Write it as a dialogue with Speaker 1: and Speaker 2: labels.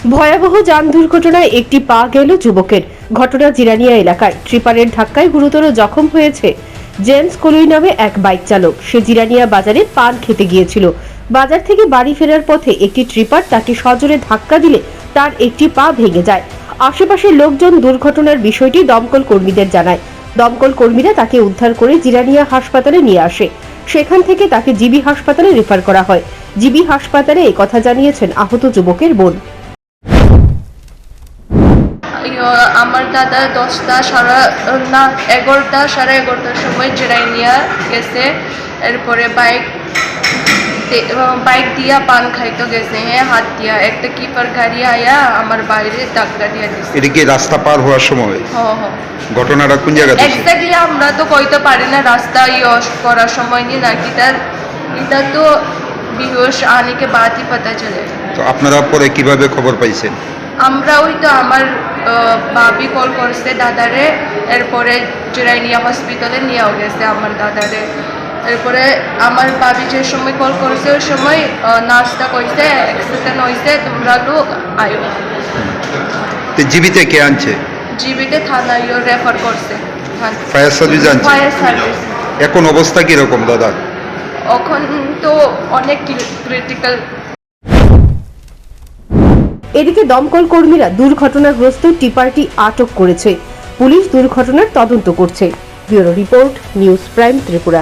Speaker 1: ভয়াবহ যান দুর্ঘটনায় একটি পা গেল যুবকের। ঘটনা জিরানিয়া এলাকায়। ট্রিপারের ধাক্কায় গুরুতর জখম হয়েছে জেমস কলুই নামে এক বাইক চালক। সে জিরানিয়া বাজারে পান খেতে গিয়েছিল। বাজার থেকে বাড়ি ফেরার পথে একটি ট্রিপার তাকে সজোরে ধাক্কা দিলে তার একটি পা ভেঙে যায়। আশেপাশের লোকজন দুর্ঘটনার বিষয়টি দমকল কর্মীদের জানায়। দমকল কর্মীরা তাকে উদ্ধার করে জিরানিয়া হাসপাতালে নিয়ে আসে। সেখান থেকে তাকে জিবি হাসপাতালে রেফার করা হয়। জিবি হাসপাতালে একথা জানিয়েছেন আহত যুবকের বোন।
Speaker 2: আমার দাদা 11টা সাড়ে 11টার সময় জিরানিয়া গেছে। এরপরে বাইক দিয়া পান খাইতে গেছে। হ্যাঁ, হাত দিয়া একটা কিপার গাড়ি আয়া আমার বাইরে ধাক্কা দিয়া দিছে।
Speaker 3: এটা কি রাস্তা পার হওয়ার সময়? ঘটনাটা কোন জায়গাতে?
Speaker 2: এক্স্যাক্টলি আমরা তো কইতে পারি না রাস্তা করার সময় নি নাকি এটা তো বেহোশ আনে के बाद ही पता चले।
Speaker 3: তো আপনারা পরে কিভাবে খবর পাইছেন?
Speaker 2: আমরা ওই তো আমার বাবি কল করছে দাদারে। এরপরে জিরানিয়া হসপিটালে নিয়ে গেছে আমার দাদারে। এরপরে আমার বাবি যে সময় কল করছে ওই সময় নার্সটা কইছে অ্যাক্সিডেন্ট হয়েছে, তোমরা লোক আয়ো।
Speaker 3: তো জিবিতে কে আনছে?
Speaker 2: জিবিতে থানায় রেফার করছে।
Speaker 3: ফায়ার সার্ভিস আনছে?
Speaker 2: Fire service.
Speaker 3: এখন অবস্থা কিরকম দাদা?
Speaker 2: এখন তো অনেক ক্রিটিক্যাল।
Speaker 1: এদিকে দমকল কর্মীরা দুর্ঘটনাগ্রস্ত টিপারটি আটক করেছে। পুলিশ দুর্ঘটনার তদন্ত করছে। Bureau report, news prime Tripura.